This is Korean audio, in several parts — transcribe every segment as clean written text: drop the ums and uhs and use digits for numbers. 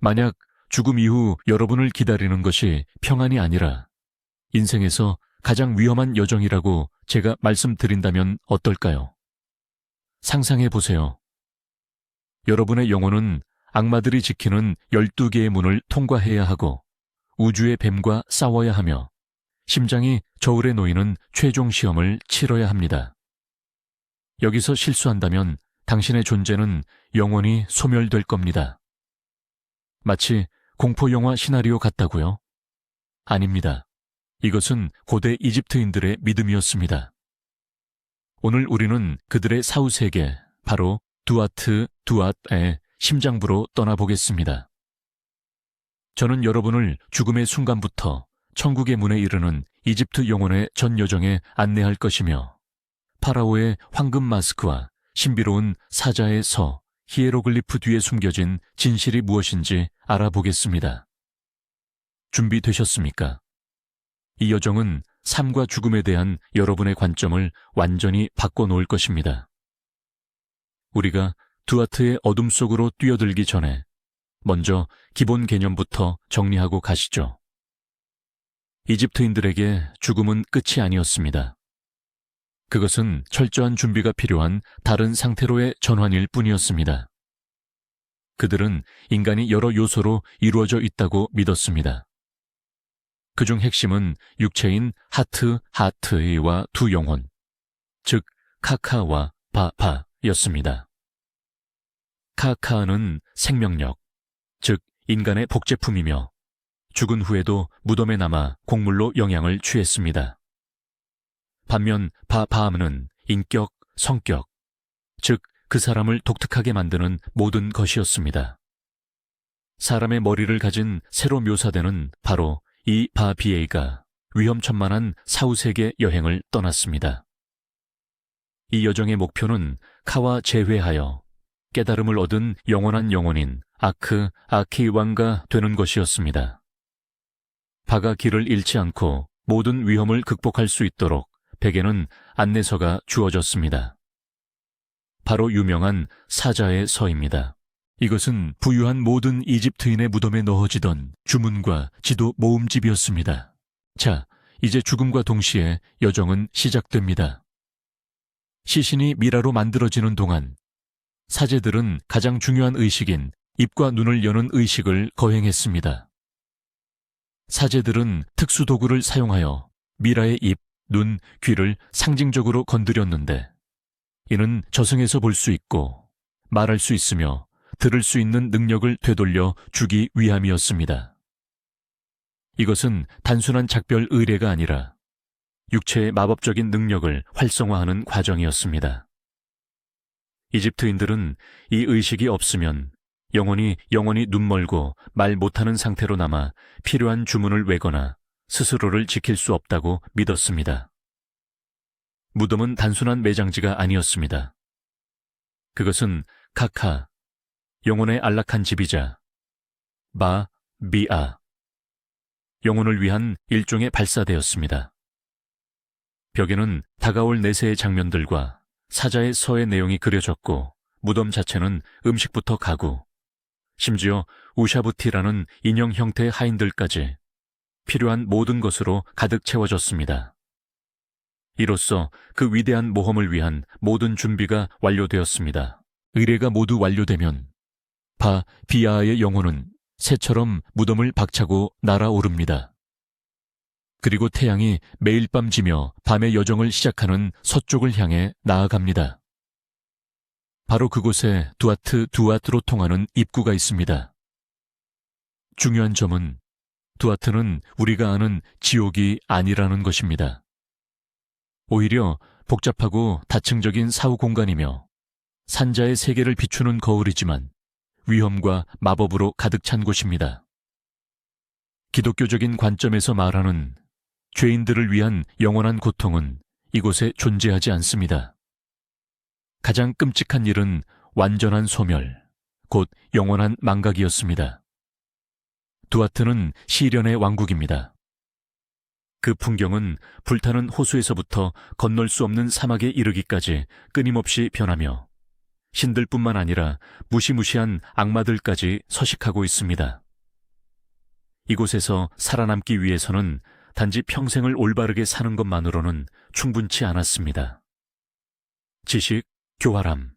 만약 죽음 이후 여러분을 기다리는 것이 평안이 아니라 인생에서 가장 위험한 여정이라고 제가 말씀드린다면 어떨까요? 상상해 보세요. 여러분의 영혼은 악마들이 지키는 12개의 문을 통과해야 하고 우주의 뱀과 싸워야 하며 심장이 저울에 놓이는 최종 시험을 치러야 합니다. 여기서 실수한다면 당신의 존재는 영원히 소멸될 겁니다. 마치 공포영화 시나리오 같다고요? 아닙니다. 이것은 고대 이집트인들의 믿음이었습니다. 오늘 우리는 그들의 사후세계, 바로 두아트의 심장부로 떠나보겠습니다. 저는 여러분을 죽음의 순간부터 천국의 문에 이르는 이집트 영혼의 전 여정에 안내할 것이며 파라오의 황금 마스크와 신비로운 사자의 서, 히에로글리프 뒤에 숨겨진 진실이 무엇인지 알아보겠습니다. 준비되셨습니까? 이 여정은 삶과 죽음에 대한 여러분의 관점을 완전히 바꿔놓을 것입니다. 우리가 두아트의 어둠 속으로 뛰어들기 전에 먼저 기본 개념부터 정리하고 가시죠. 이집트인들에게 죽음은 끝이 아니었습니다. 그것은 철저한 준비가 필요한 다른 상태로의 전환일 뿐이었습니다. 그들은 인간이 여러 요소로 이루어져 있다고 믿었습니다. 그중 핵심은 육체인 하트와 두 영혼, 즉 카카와 바였습니다. 카카는 생명력, 즉 인간의 복제품이며 죽은 후에도 무덤에 남아 곡물로 영양을 취했습니다. 반면 바는 인격, 성격, 즉 그 사람을 독특하게 만드는 모든 것이었습니다. 사람의 머리를 가진 새로 묘사되는 바로 이 바비에이가 위험천만한 사후세계 여행을 떠났습니다. 이 여정의 목표는 카와 재회하여 깨달음을 얻은 영원한 영혼인 아키왕가 되는 것이었습니다. 바가 길을 잃지 않고 모든 위험을 극복할 수 있도록 백에는 안내서가 주어졌습니다. 바로 유명한 사자의 서입니다. 이것은 부유한 모든 이집트인의 무덤에 넣어지던 주문과 지도 모음집이었습니다. 자, 이제 죽음과 동시에 여정은 시작됩니다. 시신이 미라로 만들어지는 동안 사제들은 가장 중요한 의식인 입과 눈을 여는 의식을 거행했습니다. 사제들은 특수 도구를 사용하여 미라의 입, 눈, 귀를 상징적으로 건드렸는데 이는 저승에서 볼 수 있고 말할 수 있으며 들을 수 있는 능력을 되돌려 주기 위함이었습니다. 이것은 단순한 작별 의례가 아니라 육체의 마법적인 능력을 활성화하는 과정이었습니다. 이집트인들은 이 의식이 없으면 영혼이 눈멀고 말 못하는 상태로 남아 필요한 주문을 외거나 스스로를 지킬 수 없다고 믿었습니다. 무덤은 단순한 매장지가 아니었습니다. 그것은 카카, 영혼의 안락한 집이자 비아, 영혼을 위한 일종의 발사대였습니다. 벽에는 다가올 내세의 장면들과 사자의 서의 내용이 그려졌고 무덤 자체는 음식부터 가구, 심지어 우샤부티라는 인형 형태의 하인들까지 필요한 모든 것으로 가득 채워졌습니다. 이로써 그 위대한 모험을 위한 모든 준비가 완료되었습니다. 의례가 모두 완료되면 비아의 영혼은 새처럼 무덤을 박차고 날아오릅니다. 그리고 태양이 매일 밤 지며 밤의 여정을 시작하는 서쪽을 향해 나아갑니다. 바로 그곳에 두아트로 통하는 입구가 있습니다. 중요한 점은 두아트는 우리가 아는 지옥이 아니라는 것입니다. 오히려 복잡하고 다층적인 사후 공간이며 산자의 세계를 비추는 거울이지만 위험과 마법으로 가득 찬 곳입니다. 기독교적인 관점에서 말하는 죄인들을 위한 영원한 고통은 이곳에 존재하지 않습니다. 가장 끔찍한 일은 완전한 소멸, 곧 영원한 망각이었습니다. 두아트는 시련의 왕국입니다. 그 풍경은 불타는 호수에서부터 건널 수 없는 사막에 이르기까지 끊임없이 변하며 신들뿐만 아니라 무시무시한 악마들까지 서식하고 있습니다. 이곳에서 살아남기 위해서는 단지 평생을 올바르게 사는 것만으로는 충분치 않았습니다. 지식, 교활함,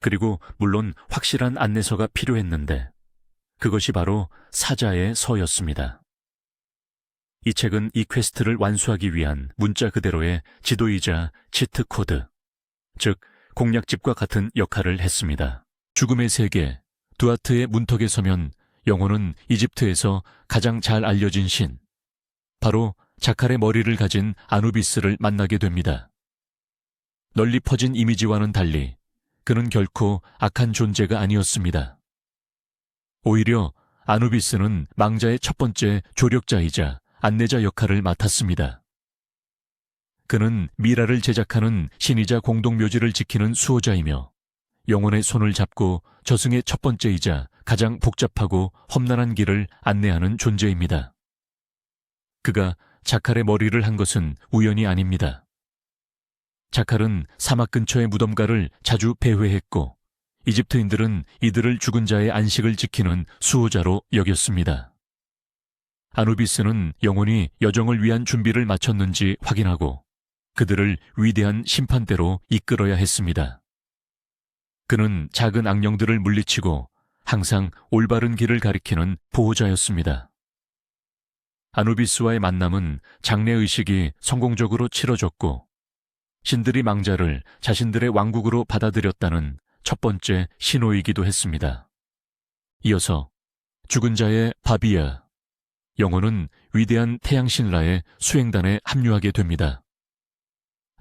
그리고 물론 확실한 안내서가 필요했는데 그것이 바로 사자의 서였습니다. 이 책은 이 퀘스트를 완수하기 위한 문자 그대로의 지도이자 치트 코드, 즉 공략집과 같은 역할을 했습니다. 죽음의 세계, 두아트의 문턱에 서면 영혼은 이집트에서 가장 잘 알려진 신, 바로 자칼의 머리를 가진 아누비스를 만나게 됩니다. 널리 퍼진 이미지와는 달리 그는 결코 악한 존재가 아니었습니다. 오히려 아누비스는 망자의 첫 번째 조력자이자 안내자 역할을 맡았습니다. 그는 미라를 제작하는 신이자 공동묘지를 지키는 수호자이며 영혼의 손을 잡고 저승의 첫 번째이자 가장 복잡하고 험난한 길을 안내하는 존재입니다. 그가 자칼의 머리를 한 것은 우연이 아닙니다. 자칼은 사막 근처의 무덤가를 자주 배회했고 이집트인들은 이들을 죽은 자의 안식을 지키는 수호자로 여겼습니다. 아누비스는 영혼이 여정을 위한 준비를 마쳤는지 확인하고 그들을 위대한 심판대로 이끌어야 했습니다. 그는 작은 악령들을 물리치고 항상 올바른 길을 가리키는 보호자였습니다. 아누비스와의 만남은 장래의식이 성공적으로 치러졌고 신들이 망자를 자신들의 왕국으로 받아들였다는 첫 번째 신호이기도 했습니다. 이어서 죽은 자의 바비아, 영혼은 위대한 태양신 라의 수행단에 합류하게 됩니다.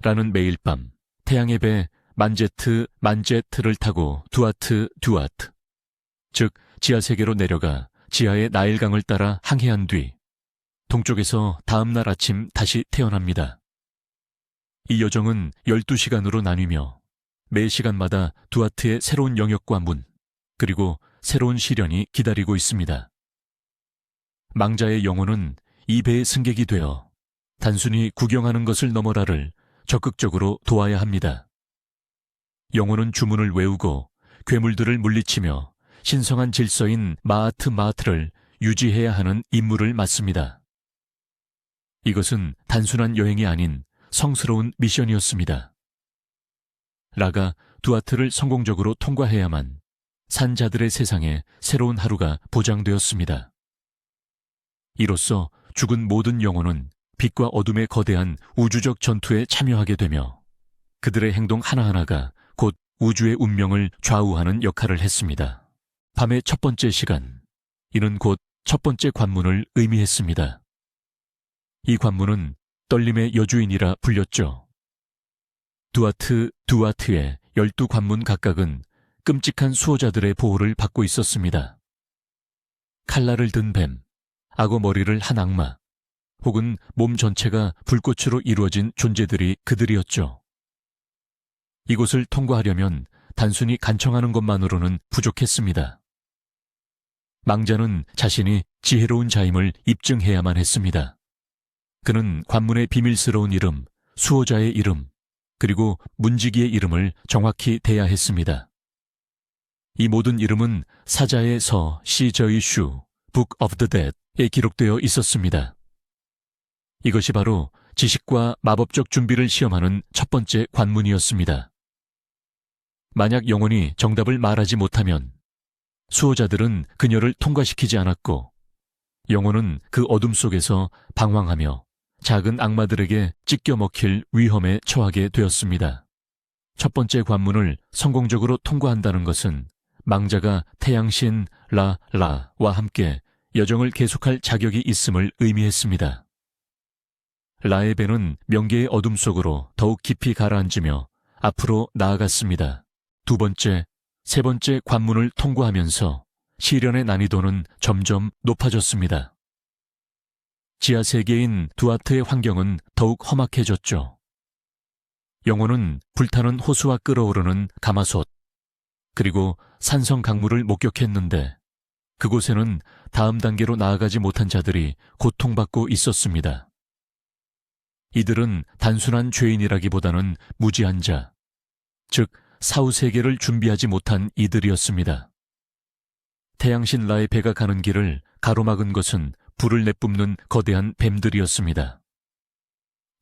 라는 매일 밤 태양의 배 만제트를 타고 두아트, 즉 지하세계로 내려가 지하의 나일강을 따라 항해한 뒤 동쪽에서 다음날 아침 다시 태어납니다. 이 여정은 12시간으로 나뉘며 매 시간마다 두아트의 새로운 영역과 문, 그리고 새로운 시련이 기다리고 있습니다. 망자의 영혼은 이 배의 승객이 되어 단순히 구경하는 것을 넘어라를 적극적으로 도와야 합니다. 영혼은 주문을 외우고 괴물들을 물리치며 신성한 질서인 마아트를 유지해야 하는 임무를 맡습니다. 이것은 단순한 여행이 아닌 성스러운 미션이었습니다. 라가 두아트를 성공적으로 통과해야만 산자들의 세상에 새로운 하루가 보장되었습니다. 이로써 죽은 모든 영혼은 빛과 어둠의 거대한 우주적 전투에 참여하게 되며 그들의 행동 하나하나가 곧 우주의 운명을 좌우하는 역할을 했습니다. 밤의 첫 번째 시간, 이는 곧 첫 번째 관문을 의미했습니다. 이 관문은 떨림의 여주인이라 불렸죠. 두아트의 12관문 각각은 끔찍한 수호자들의 보호를 받고 있었습니다. 칼날을 든 뱀, 악어 머리를 한 악마, 혹은 몸 전체가 불꽃으로 이루어진 존재들이 그들이었죠. 이곳을 통과하려면 단순히 간청하는 것만으로는 부족했습니다. 망자는 자신이 지혜로운 자임을 입증해야만 했습니다. 그는 관문의 비밀스러운 이름, 수호자의 이름, 그리고 문지기의 이름을 정확히 대야 했습니다. 이 모든 이름은 사자의 서, 시저이슈, Book of the Dead에 기록되어 있었습니다. 이것이 바로 지식과 마법적 준비를 시험하는 첫 번째 관문이었습니다. 만약 영혼이 정답을 말하지 못하면 수호자들은 그녀를 통과시키지 않았고 영혼은 그 어둠 속에서 방황하며 작은 악마들에게 찢겨 먹힐 위험에 처하게 되었습니다. 첫 번째 관문을 성공적으로 통과한다는 것은 망자가 태양신 라와 함께 여정을 계속할 자격이 있음을 의미했습니다. 라의 배는 명계의 어둠 속으로 더욱 깊이 가라앉으며 앞으로 나아갔습니다. 두 번째, 세 번째 관문을 통과하면서 시련의 난이도는 점점 높아졌습니다. 지하 세계인 두아트의 환경은 더욱 험악해졌죠. 영혼은 불타는 호수와 끓어오르는 가마솥, 그리고 산성 강물을 목격했는데 그곳에는 다음 단계로 나아가지 못한 자들이 고통받고 있었습니다. 이들은 단순한 죄인이라기보다는 무지한 자, 즉 사후 세계를 준비하지 못한 이들이었습니다. 태양신 라의 배가 가는 길을 가로막은 것은 불을 내뿜는 거대한 뱀들이었습니다.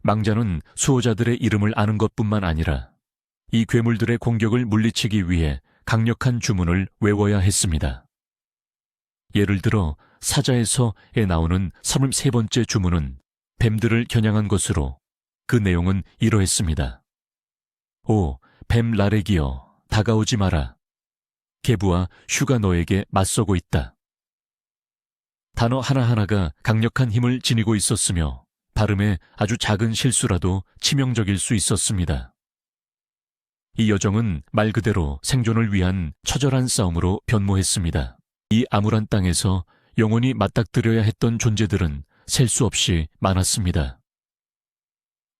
망자는 수호자들의 이름을 아는 것뿐만 아니라 이 괴물들의 공격을 물리치기 위해 강력한 주문을 외워야 했습니다. 예를 들어 사자에서에 나오는 33번째 주문은 뱀들을 겨냥한 것으로 그 내용은 이러했습니다. 오, 뱀 라렉이여, 다가오지 마라. 계부와 슈가 너에게 맞서고 있다. 단어 하나하나가 강력한 힘을 지니고 있었으며 발음에 아주 작은 실수라도 치명적일 수 있었습니다. 이 여정은 말 그대로 생존을 위한 처절한 싸움으로 변모했습니다. 이 암울한 땅에서 영원히 맞닥뜨려야 했던 존재들은 셀 수 없이 많았습니다.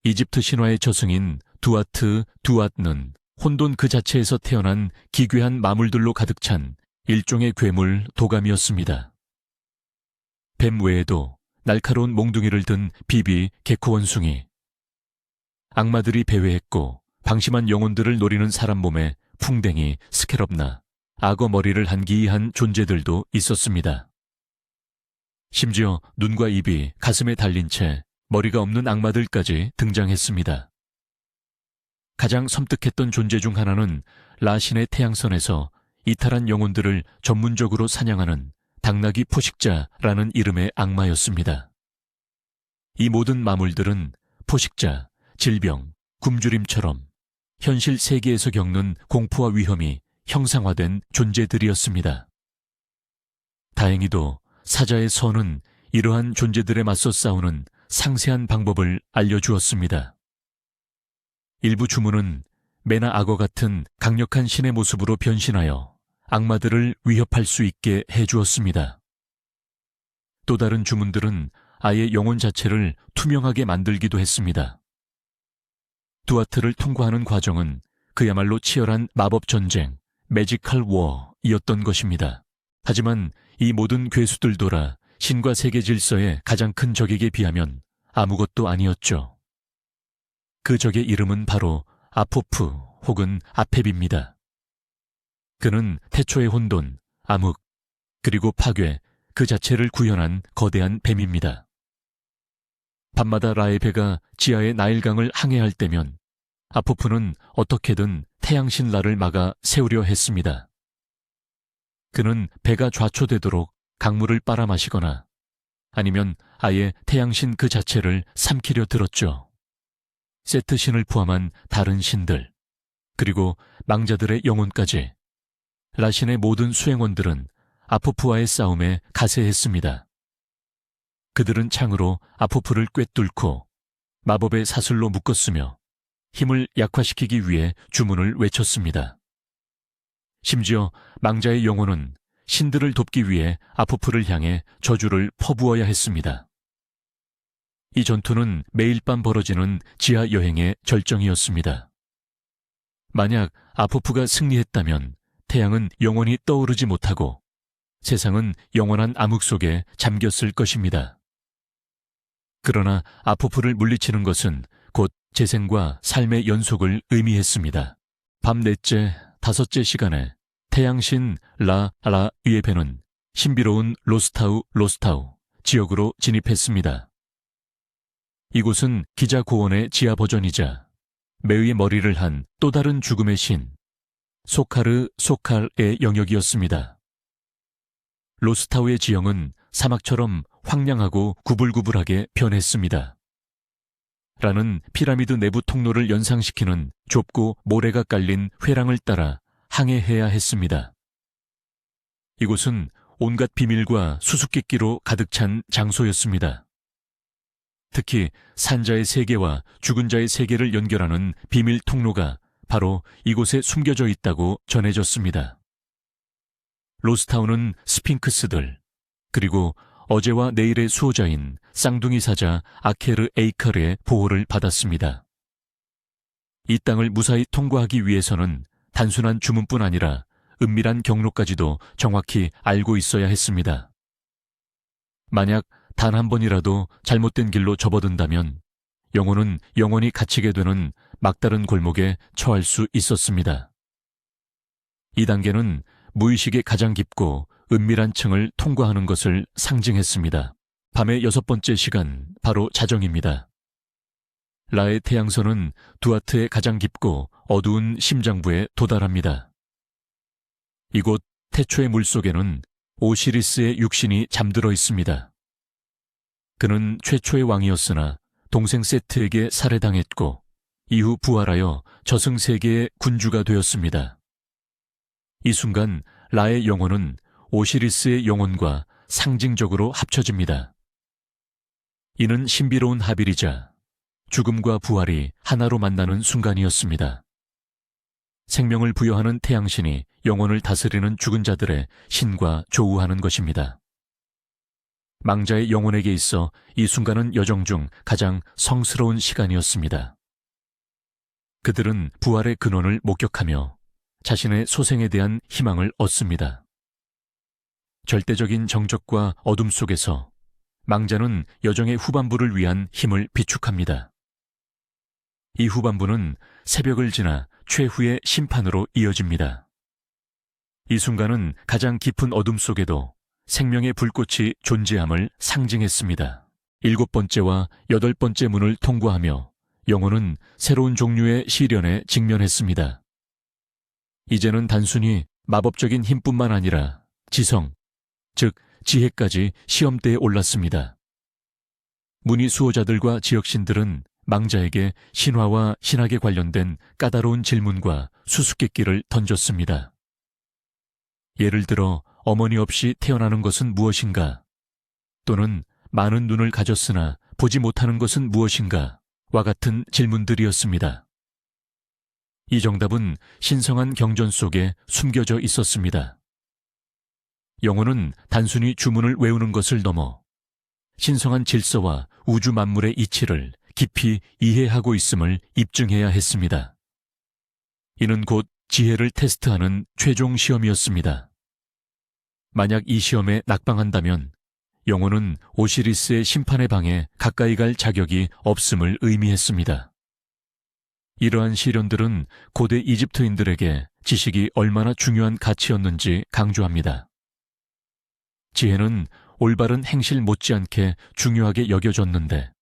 이집트 신화의 저승인 두아트는 혼돈 그 자체에서 태어난 기괴한 마물들로 가득 찬 일종의 괴물 도감이었습니다. 뱀 외에도 날카로운 몽둥이를 든 비비 개코 원숭이, 악마들이 배회했고 방심한 영혼들을 노리는 사람 몸에 풍뎅이, 스케럽나, 악어 머리를 한 기이한 존재들도 있었습니다. 심지어 눈과 입이 가슴에 달린 채 머리가 없는 악마들까지 등장했습니다. 가장 섬뜩했던 존재 중 하나는 라신의 태양선에서 이탈한 영혼들을 전문적으로 사냥하는 당나귀 포식자라는 이름의 악마였습니다. 이 모든 마물들은 포식자, 질병, 굶주림처럼 현실 세계에서 겪는 공포와 위험이 형상화된 존재들이었습니다. 다행히도 사자의 선은 이러한 존재들에 맞서 싸우는 상세한 방법을 알려주었습니다. 일부 주문은 매나 악어 같은 강력한 신의 모습으로 변신하여 악마들을 위협할 수 있게 해주었습니다. 또 다른 주문들은 아예 영혼 자체를 투명하게 만들기도 했습니다. 두아트를 통과하는 과정은 그야말로 치열한 마법 전쟁, 매지컬 워이었던 것입니다. 하지만 이 모든 괴수들도라 신과 세계 질서의 가장 큰 적에게 비하면 아무것도 아니었죠. 그 적의 이름은 바로 아포프 혹은 아펩입니다. 그는 태초의 혼돈, 암흑, 그리고 파괴 그 자체를 구현한 거대한 뱀입니다. 밤마다 라의 배가 지하의 나일강을 항해할 때면 아포프는 어떻게든 태양신 라를 막아 세우려 했습니다. 그는 배가 좌초되도록 강물을 빨아마시거나 아니면 아예 태양신 그 자체를 삼키려 들었죠. 세트 신을 포함한 다른 신들, 그리고 망자들의 영혼까지 라신의 모든 수행원들은 아포프와의 싸움에 가세했습니다. 그들은 창으로 아포프를 꿰뚫고 마법의 사슬로 묶었으며 힘을 약화시키기 위해 주문을 외쳤습니다. 심지어 망자의 영혼은 신들을 돕기 위해 아포프를 향해 저주를 퍼부어야 했습니다. 이 전투는 매일 밤 벌어지는 지하 여행의 절정이었습니다. 만약 아포프가 승리했다면 태양은 영원히 떠오르지 못하고 세상은 영원한 암흑 속에 잠겼을 것입니다. 그러나 아포프를 물리치는 것은 곧 재생과 삶의 연속을 의미했습니다. 밤 넷째, 다섯째 시간에 태양신 라의 배는 신비로운 로스타우 지역으로 진입했습니다. 이곳은 기자 고원의 지하 버전이자 매의 머리를 한 또 다른 죽음의 신 소칼의 영역이었습니다. 로스타우의 지형은 사막처럼 황량하고 구불구불하게 변했습니다. 라는 피라미드 내부 통로를 연상시키는 좁고 모래가 깔린 회랑을 따라 항해해야 했습니다. 이곳은 온갖 비밀과 수수께끼로 가득 찬 장소였습니다. 특히 산자의 세계와 죽은 자의 세계를 연결하는 비밀 통로가 바로 이곳에 숨겨져 있다고 전해졌습니다. 로스타운은 스핑크스들, 그리고 어제와 내일의 수호자인 쌍둥이 사자 아케르 에이카르의 보호를 받았습니다. 이 땅을 무사히 통과하기 위해서는 단순한 주문뿐 아니라 은밀한 경로까지도 정확히 알고 있어야 했습니다. 만약 단 한 번이라도 잘못된 길로 접어든다면 영혼은 영원히 갇히게 되는 막다른 골목에 처할 수 있었습니다. 이 단계는 무의식의 가장 깊고 은밀한 층을 통과하는 것을 상징했습니다. 밤의 6번째 시간, 바로 자정입니다. 라의 태양선은 두아트의 가장 깊고 어두운 심장부에 도달합니다. 이곳 태초의 물속에는 오시리스의 육신이 잠들어 있습니다. 그는 최초의 왕이었으나 동생 세트에게 살해당했고 이후 부활하여 저승세계의 군주가 되었습니다. 이 순간 라의 영혼은 오시리스의 영혼과 상징적으로 합쳐집니다. 이는 신비로운 합일이자 죽음과 부활이 하나로 만나는 순간이었습니다. 생명을 부여하는 태양신이 영혼을 다스리는 죽은 자들의 신과 조우하는 것입니다. 망자의 영혼에게 있어 이 순간은 여정 중 가장 성스러운 시간이었습니다. 그들은 부활의 근원을 목격하며 자신의 소생에 대한 희망을 얻습니다. 절대적인 정적과 어둠 속에서 망자는 여정의 후반부를 위한 힘을 비축합니다. 이 후반부는 새벽을 지나 최후의 심판으로 이어집니다. 이 순간은 가장 깊은 어둠 속에도 생명의 불꽃이 존재함을 상징했습니다. 7번째와 8번째 문을 통과하며 영혼은 새로운 종류의 시련에 직면했습니다. 이제는 단순히 마법적인 힘뿐만 아니라 지성, 즉 지혜까지 시험대에 올랐습니다. 문의 수호자들과 지역신들은 망자에게 신화와 신학에 관련된 까다로운 질문과 수수께끼를 던졌습니다. 예를 들어 어머니 없이 태어나는 것은 무엇인가? 또는 많은 눈을 가졌으나 보지 못하는 것은 무엇인가? 와 같은 질문들이었습니다. 이 정답은 신성한 경전 속에 숨겨져 있었습니다. 영혼은 단순히 주문을 외우는 것을 넘어 신성한 질서와 우주 만물의 이치를 깊이 이해하고 있음을 입증해야 했습니다. 이는 곧 지혜를 테스트하는 최종 시험이었습니다. 만약 이 시험에 낙방한다면 영혼은 오시리스의 심판의 방에 가까이 갈 자격이 없음을 의미했습니다. 이러한 시련들은 고대 이집트인들에게 지식이 얼마나 중요한 가치였는지 강조합니다. 지혜는 올바른 행실 못지않게 중요하게 여겨졌는데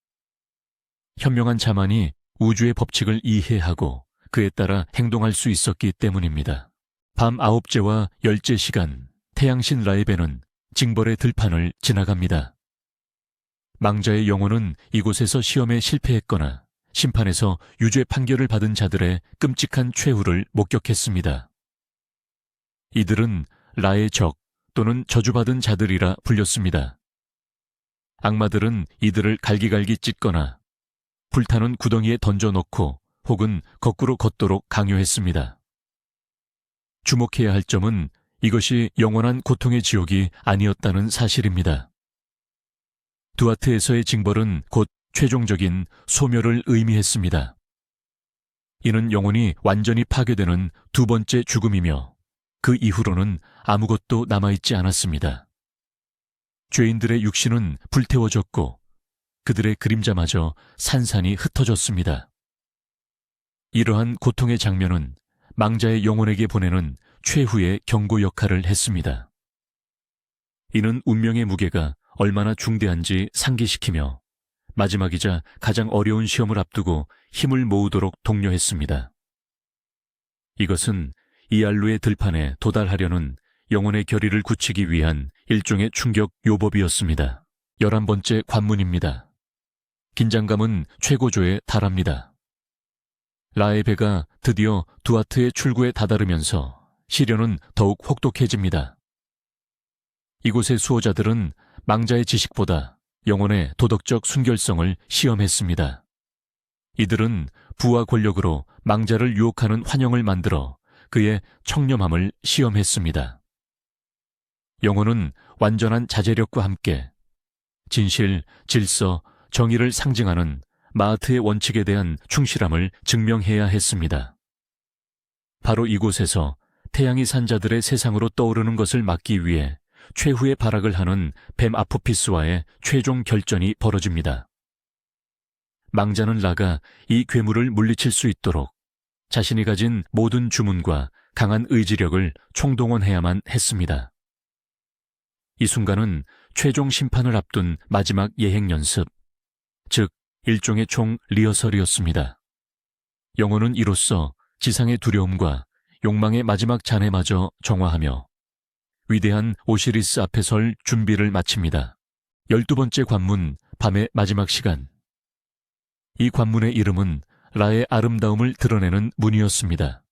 현명한 자만이 우주의 법칙을 이해하고 그에 따라 행동할 수 있었기 때문입니다. 밤 9제와 10제 시간, 태양신 라이베는 징벌의 들판을 지나갑니다. 망자의 영혼은 이곳에서 시험에 실패했거나 심판에서 유죄 판결을 받은 자들의 끔찍한 최후를 목격했습니다. 이들은 라의 적 또는 저주받은 자들이라 불렸습니다. 악마들은 이들을 갈기갈기 찢거나 불타는 구덩이에 던져놓고 혹은 거꾸로 걷도록 강요했습니다. 주목해야 할 점은 이것이 영원한 고통의 지옥이 아니었다는 사실입니다. 두아트에서의 징벌은 곧 최종적인 소멸을 의미했습니다. 이는 영혼이 완전히 파괴되는 두 번째 죽음이며 그 이후로는 아무것도 남아있지 않았습니다. 죄인들의 육신은 불태워졌고 그들의 그림자마저 산산이 흩어졌습니다. 이러한 고통의 장면은 망자의 영혼에게 보내는 최후의 경고 역할을 했습니다. 이는 운명의 무게가 얼마나 중대한지 상기시키며 마지막이자 가장 어려운 시험을 앞두고 힘을 모으도록 독려했습니다. 이것은 이알루의 들판에 도달하려는 영혼의 결의를 굳히기 위한 일종의 충격 요법이었습니다. 11번째 관문입니다. 긴장감은 최고조에 달합니다. 라의 배가 드디어 두아트의 출구에 다다르면서 시련은 더욱 혹독해집니다. 이곳의 수호자들은 망자의 지식보다 영혼의 도덕적 순결성을 시험했습니다. 이들은 부와 권력으로 망자를 유혹하는 환영을 만들어 그의 청렴함을 시험했습니다. 영혼은 완전한 자제력과 함께 진실, 질서, 정의를 상징하는 마하트의 원칙에 대한 충실함을 증명해야 했습니다. 바로 이곳에서 태양이 산 자들의 세상으로 떠오르는 것을 막기 위해 최후의 발악을 하는 뱀 아포피스와의 최종 결전이 벌어집니다. 망자는 라가 이 괴물을 물리칠 수 있도록 자신이 가진 모든 주문과 강한 의지력을 총동원해야만 했습니다. 이 순간은 최종 심판을 앞둔 마지막 예행 연습, 즉 일종의 총 리허설이었습니다. 영혼은 이로써 지상의 두려움과 욕망의 마지막 잔해마저 정화하며 위대한 오시리스 앞에 설 준비를 마칩니다. 12번째 관문, 밤의 마지막 시간. 이 관문의 이름은 라의 아름다움을 드러내는 문이었습니다.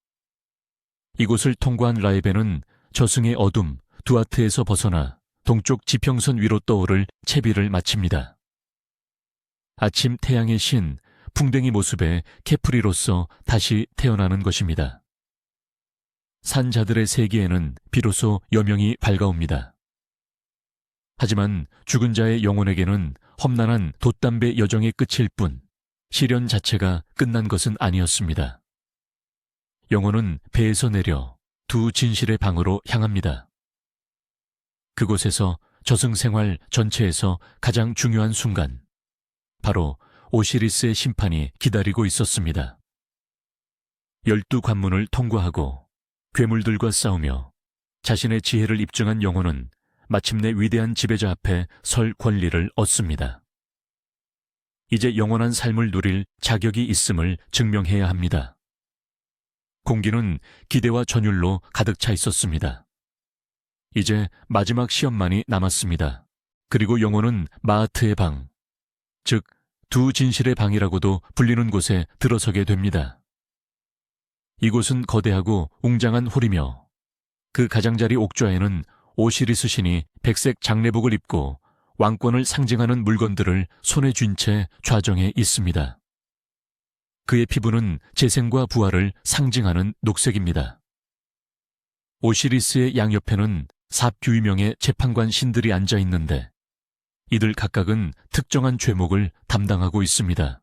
이곳을 통과한 라의 배는 저승의 어둠, 두아트에서 벗어나 동쪽 지평선 위로 떠오를 채비를 마칩니다. 아침 태양의 신, 풍뎅이 모습의 케프리로서 다시 태어나는 것입니다. 산자들의 세계에는 비로소 여명이 밝아옵니다. 하지만 죽은 자의 영혼에게는 험난한 돛담배 여정의 끝일 뿐 시련 자체가 끝난 것은 아니었습니다. 영혼은 배에서 내려 두 진실의 방으로 향합니다. 그곳에서 저승생활 전체에서 가장 중요한 순간, 바로 오시리스의 심판이 기다리고 있었습니다. 12관문을 통과하고 괴물들과 싸우며 자신의 지혜를 입증한 영혼은 마침내 위대한 지배자 앞에 설 권리를 얻습니다. 이제 영원한 삶을 누릴 자격이 있음을 증명해야 합니다. 공기는 기대와 전율로 가득 차 있었습니다. 이제 마지막 시험만이 남았습니다. 그리고 영혼은 마하트의 방, 즉 두 진실의 방이라고도 불리는 곳에 들어서게 됩니다. 이곳은 거대하고 웅장한 홀이며 그 가장자리 옥좌에는 오시리스 신이 백색 장례복을 입고 왕권을 상징하는 물건들을 손에 쥔 채 좌정해 있습니다. 그의 피부는 재생과 부활을 상징하는 녹색입니다. 오시리스의 양옆에는 삽규위명의 재판관 신들이 앉아 있는데 이들 각각은 특정한 죄목을 담당하고 있습니다.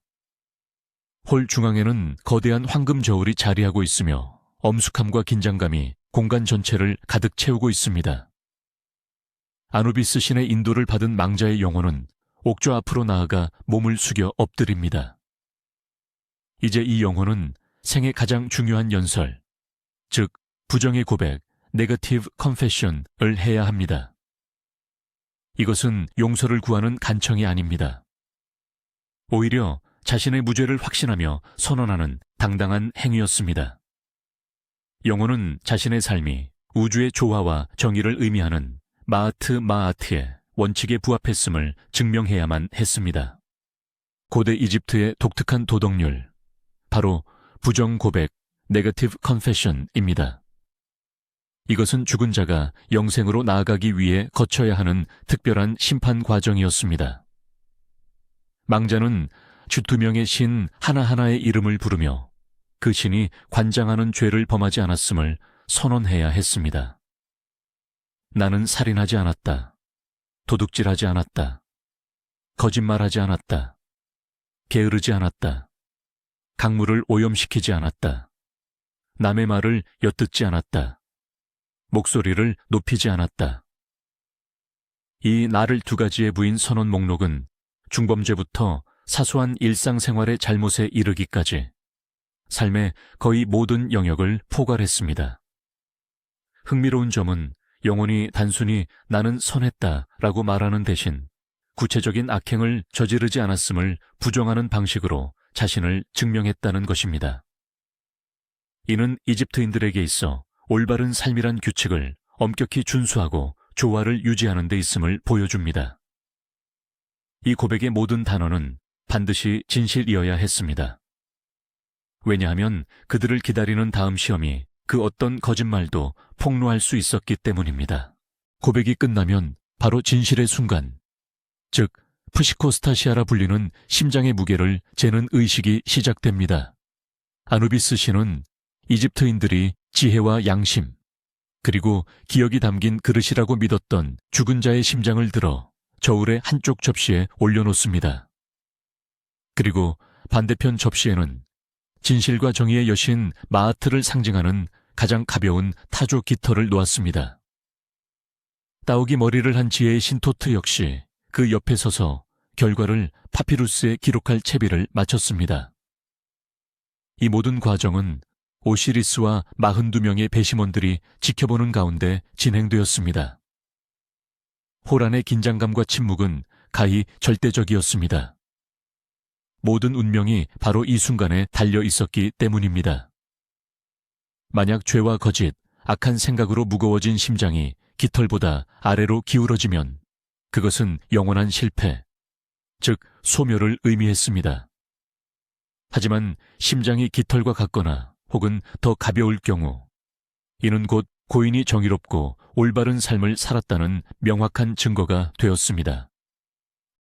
홀 중앙에는 거대한 황금 저울이 자리하고 있으며 엄숙함과 긴장감이 공간 전체를 가득 채우고 있습니다. 아누비스 신의 인도를 받은 망자의 영혼은 옥좌 앞으로 나아가 몸을 숙여 엎드립니다. 이제 이 영혼은 생의 가장 중요한 연설, 즉 부정의 고백, 네거티브 컨페션을 해야 합니다. 이것은 용서를 구하는 간청이 아닙니다. 오히려 자신의 무죄를 확신하며 선언하는 당당한 행위였습니다. 영혼은 자신의 삶이 우주의 조화와 정의를 의미하는 마하트의 원칙에 부합했음을 증명해야만 했습니다. 고대 이집트의 독특한 도덕률, 바로 부정 고백, 네거티브 컨페션입니다. 이것은 죽은 자가 영생으로 나아가기 위해 거쳐야 하는 특별한 심판 과정이었습니다. 망자는 12명의 신 하나하나의 이름을 부르며 그 신이 관장하는 죄를 범하지 않았음을 선언해야 했습니다. 나는 살인하지 않았다. 도둑질하지 않았다. 거짓말하지 않았다. 게으르지 않았다. 강물을 오염시키지 않았다. 남의 말을 엿듣지 않았다. 목소리를 높이지 않았다. 이 나를 두 가지의 부인 선언 목록은 중범죄부터 사소한 일상생활의 잘못에 이르기까지 삶의 거의 모든 영역을 포괄했습니다. 흥미로운 점은 영혼이 단순히 나는 선했다라고 말하는 대신 구체적인 악행을 저지르지 않았음을 부정하는 방식으로 자신을 증명했다는 것입니다. 이는 이집트인들에게 있어 올바른 삶이란 규칙을 엄격히 준수하고 조화를 유지하는 데 있음을 보여줍니다. 이 고백의 모든 단어는 반드시 진실이어야 했습니다. 왜냐하면 그들을 기다리는 다음 시험이 그 어떤 거짓말도 폭로할 수 있었기 때문입니다. 고백이 끝나면 바로 진실의 순간, 즉 프시코스타시아라 불리는 심장의 무게를 재는 의식이 시작됩니다. 아누비스 신은 이집트인들이 지혜와 양심, 그리고 기억이 담긴 그릇이라고 믿었던 죽은 자의 심장을 들어 저울의 한쪽 접시에 올려놓습니다. 그리고 반대편 접시에는 진실과 정의의 여신 마하트를 상징하는 가장 가벼운 타조 깃털을 놓았습니다. 따오기 머리를 한 지혜의 신 토트 역시 그 옆에 서서 결과를 파피루스에 기록할 채비를 마쳤습니다. 이 모든 과정은 오시리스와 42명의 배심원들이 지켜보는 가운데 진행되었습니다. 호란의 긴장감과 침묵은 가히 절대적이었습니다. 모든 운명이 바로 이 순간에 달려 있었기 때문입니다. 만약 죄와 거짓, 악한 생각으로 무거워진 심장이 깃털보다 아래로 기울어지면 그것은 영원한 실패, 즉 소멸을 의미했습니다. 하지만 심장이 깃털과 같거나 혹은 더 가벼울 경우 이는 곧 고인이 정의롭고 올바른 삶을 살았다는 명확한 증거가 되었습니다.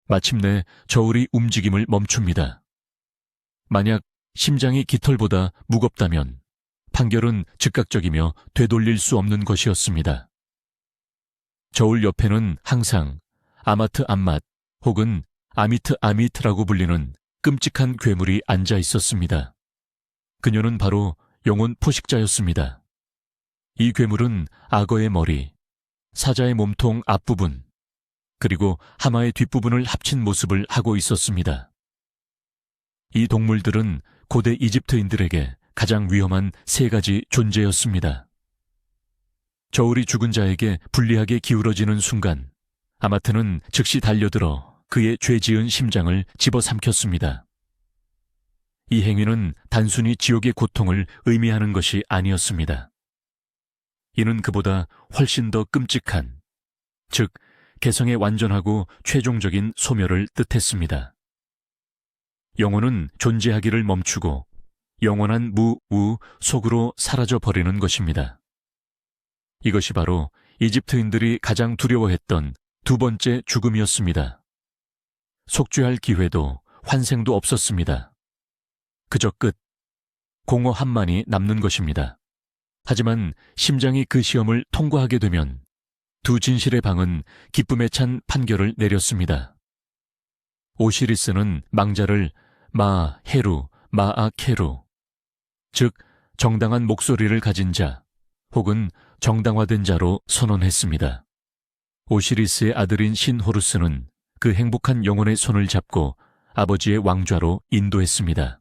마침내 저울이 움직임을 멈춥니다. 만약 심장이 깃털보다 무겁다면 판결은 즉각적이며 되돌릴 수 없는 것이었습니다. 저울 옆에는 항상 아마트 암맛 혹은 아미트 아미트라고 불리는 끔찍한 괴물이 앉아 있었습니다. 그녀는 바로 영혼 포식자였습니다. 이 괴물은 악어의 머리, 사자의 몸통 앞부분, 그리고 하마의 뒷부분을 합친 모습을 하고 있었습니다. 이 동물들은 고대 이집트인들에게 가장 위험한 세 가지 존재였습니다. 저울이 죽은 자에게 불리하게 기울어지는 순간 아마트는 즉시 달려들어 그의 죄 지은 심장을 집어삼켰습니다. 이 행위는 단순히 지옥의 고통을 의미하는 것이 아니었습니다. 이는 그보다 훨씬 더 끔찍한, 즉 개성의 완전하고 최종적인 소멸을 뜻했습니다. 영혼은 존재하기를 멈추고 영원한 무우 속으로 사라져버리는 것입니다. 이것이 바로 이집트인들이 가장 두려워했던 두 번째 죽음이었습니다. 속죄할 기회도 환생도 없었습니다. 그저 끝, 공허 한만이 남는 것입니다. 하지만 심장이 그 시험을 통과하게 되면 두 진실의 방은 기쁨에 찬 판결을 내렸습니다. 오시리스는 망자를 마헤루, 마아케루, 즉 정당한 목소리를 가진 자 혹은 정당화된 자로 선언했습니다. 오시리스의 아들인 신호루스는 그 행복한 영혼의 손을 잡고 아버지의 왕좌로 인도했습니다.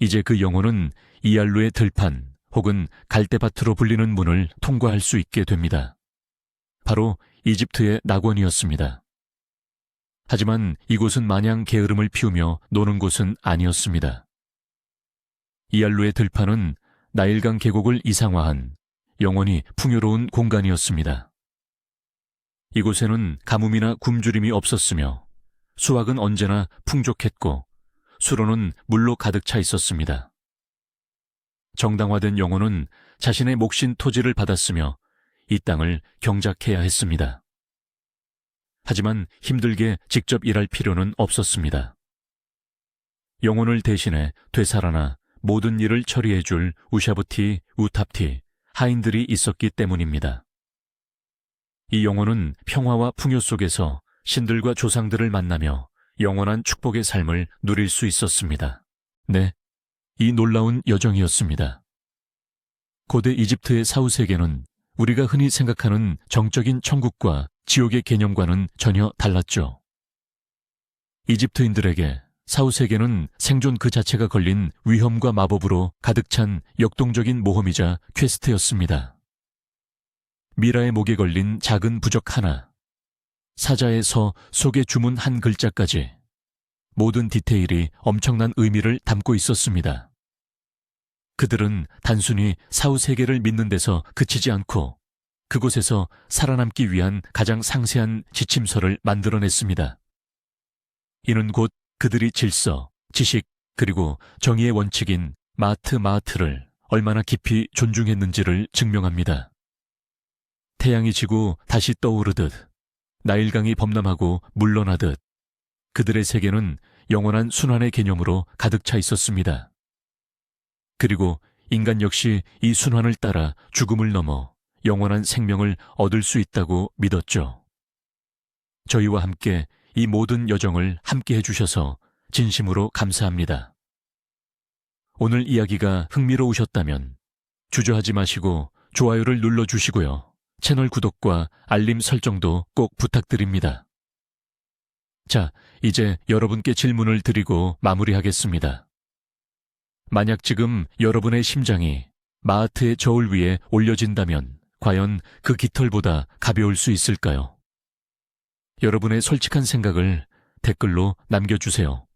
이제 그 영혼은 이알루의 들판 혹은 갈대밭으로 불리는 문을 통과할 수 있게 됩니다. 바로 이집트의 낙원이었습니다. 하지만 이곳은 마냥 게으름을 피우며 노는 곳은 아니었습니다. 이알루의 들판은 나일강 계곡을 이상화한 영원히 풍요로운 공간이었습니다. 이곳에는 가뭄이나 굶주림이 없었으며 수확은 언제나 풍족했고 수로는 물로 가득 차 있었습니다. 정당화된 영혼은 자신의 몫인 토지를 받았으며 이 땅을 경작해야 했습니다. 하지만 힘들게 직접 일할 필요는 없었습니다. 영혼을 대신해 되살아나 모든 일을 처리해줄 우샤부티, 우탑티, 하인들이 있었기 때문입니다. 이 영혼은 평화와 풍요 속에서 신들과 조상들을 만나며 영원한 축복의 삶을 누릴 수 있었습니다. 네, 이 놀라운 여정이었습니다. 고대 이집트의 사후세계는 우리가 흔히 생각하는 정적인 천국과 지옥의 개념과는 전혀 달랐죠. 이집트인들에게 사후세계는 생존 그 자체가 걸린 위험과 마법으로 가득 찬 역동적인 모험이자 퀘스트였습니다. 미라의 목에 걸린 작은 부적 하나, 사자의 서 속에 주문 한 글자까지 모든 디테일이 엄청난 의미를 담고 있었습니다. 그들은 단순히 사후세계를 믿는 데서 그치지 않고 그곳에서 살아남기 위한 가장 상세한 지침서를 만들어냈습니다. 이는 곧 그들이 질서, 지식, 그리고 정의의 원칙인 마트를 얼마나 깊이 존중했는지를 증명합니다. 태양이 지고 다시 떠오르듯, 나일강이 범람하고 물러나듯 그들의 세계는 영원한 순환의 개념으로 가득 차 있었습니다. 그리고 인간 역시 이 순환을 따라 죽음을 넘어 영원한 생명을 얻을 수 있다고 믿었죠. 저희와 함께 이 모든 여정을 함께 해주셔서 진심으로 감사합니다. 오늘 이야기가 흥미로우셨다면 주저하지 마시고 좋아요를 눌러주시고요. 채널 구독과 알림 설정도 꼭 부탁드립니다. 자, 이제 여러분께 질문을 드리고 마무리하겠습니다. 만약 지금 여러분의 심장이 마하트의 저울 위에 올려진다면 과연 그 깃털보다 가벼울 수 있을까요? 여러분의 솔직한 생각을 댓글로 남겨주세요.